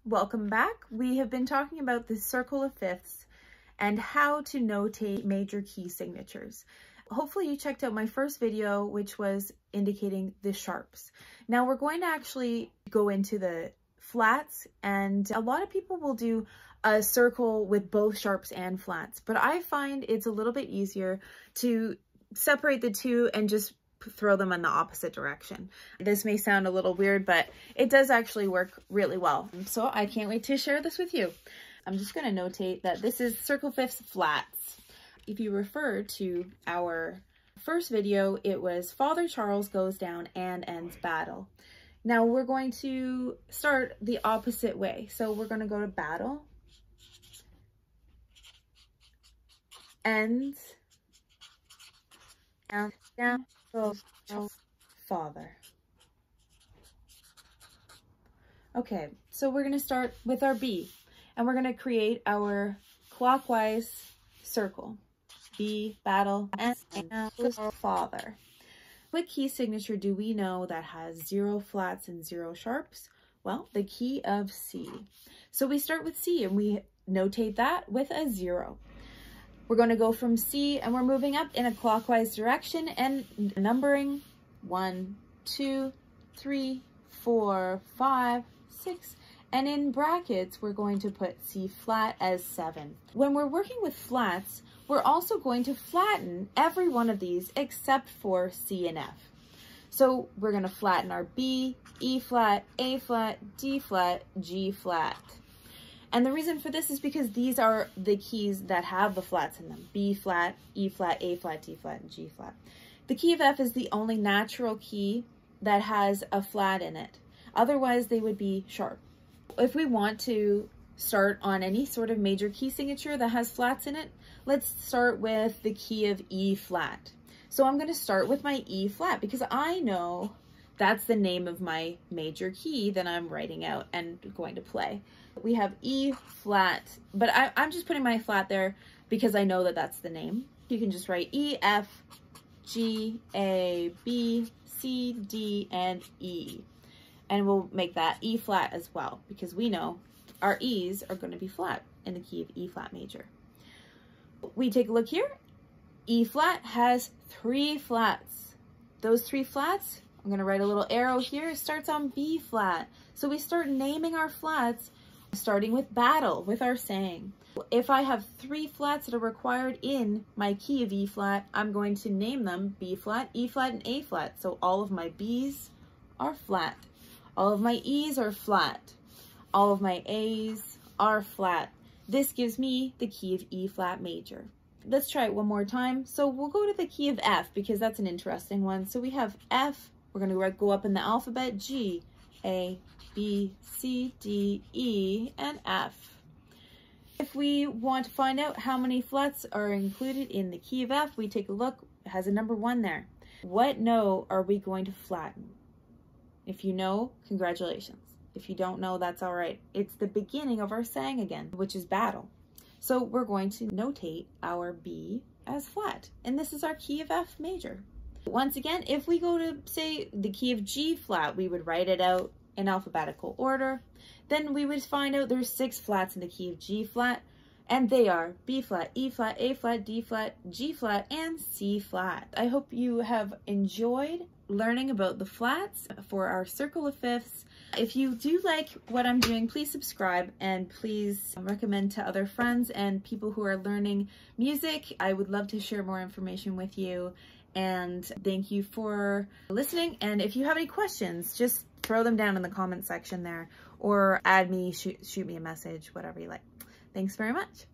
Welcome back. We have been talking about the circle of fifths and how to notate major key signatures. Hopefully you checked out my first video, which was indicating the sharps. Now we're going to actually go into the flats, and a lot of people will do a circle with both sharps and flats, but I find it's a little bit easier to separate the two and just throw them in the opposite direction. This may sound a little weird, but it does actually work really well. So I can't wait to share this with you. I'm just going to notate that this is circle fifths flats. If you refer to our first video, it was Father Charles goes down and ends battle. Now we're going to start the opposite way. So we're going to go to battle, ends, down, goes father. Okay, so we're going to start with our B, and we're going to create our clockwise circle. B, battle, and goes father. What key signature do we know that has 0 flats and 0 sharps? Well, the key of C. So we start with C and we notate that with a 0. We're going to go from C and we're moving up in a clockwise direction and numbering 1, 2, 3, 4, 5, 6, and in brackets we're going to put C flat as 7. When we're working with flats, we're also going to flatten every one of these except for C and F. So we're going to flatten our B, E flat, A flat, D flat, G flat. And the reason for this is because these are the keys that have the flats in them. B flat, E flat, A flat, D flat, and G flat. The key of F is the only natural key that has a flat in it. Otherwise, they would be sharp. If we want to start on any sort of major key signature that has flats in it, let's start with the key of E flat. So I'm going to start with my E flat because I know that's the name of my major key that I'm writing out and going to play. We have E flat, but I'm just putting my flat there because I know that that's the name. You can just write E, F, G, A, B, C, D, and E. And we'll make that E flat as well because we know our E's are going to be flat in the key of E flat major. We take a look here. E flat has 3 flats. Those 3 flats, I'm going to write a little arrow here, it starts on B flat. So we start naming our flats starting with battle, with our saying. If I have 3 flats that are required in my key of E flat, I'm going to name them B flat, E flat, and A flat. So all of my B's are flat. All of my E's are flat. All of my A's are flat. This gives me the key of E flat major. Let's try it one more time. So we'll go to the key of F because that's an interesting one. So we have F, we're going to go up in the alphabet, G, A, B, C, D, E, and F. If we want to find out how many flats are included in the key of F, we take a look. It has a number 1 there. What note are we going to flatten? If you know, congratulations. If you don't know, that's all right. It's the beginning of our saying again, which is battle. So we're going to notate our B as flat, and this is our key of F major. Once again, if we go to, say, the key of G flat, we would write it out in alphabetical order. Then we would find out there's 6 flats in the key of G flat, and they are B flat, E flat, A flat, D flat, G flat, and C flat. I hope you have enjoyed learning about the flats for our circle of fifths. If you do like what I'm doing, please subscribe and please recommend to other friends and people who are learning music. I would love to share more information with you, and thank you for listening. And if you have any questions, just throw them down in the comment section there, or add me, shoot me a message, whatever you like. Thanks very much.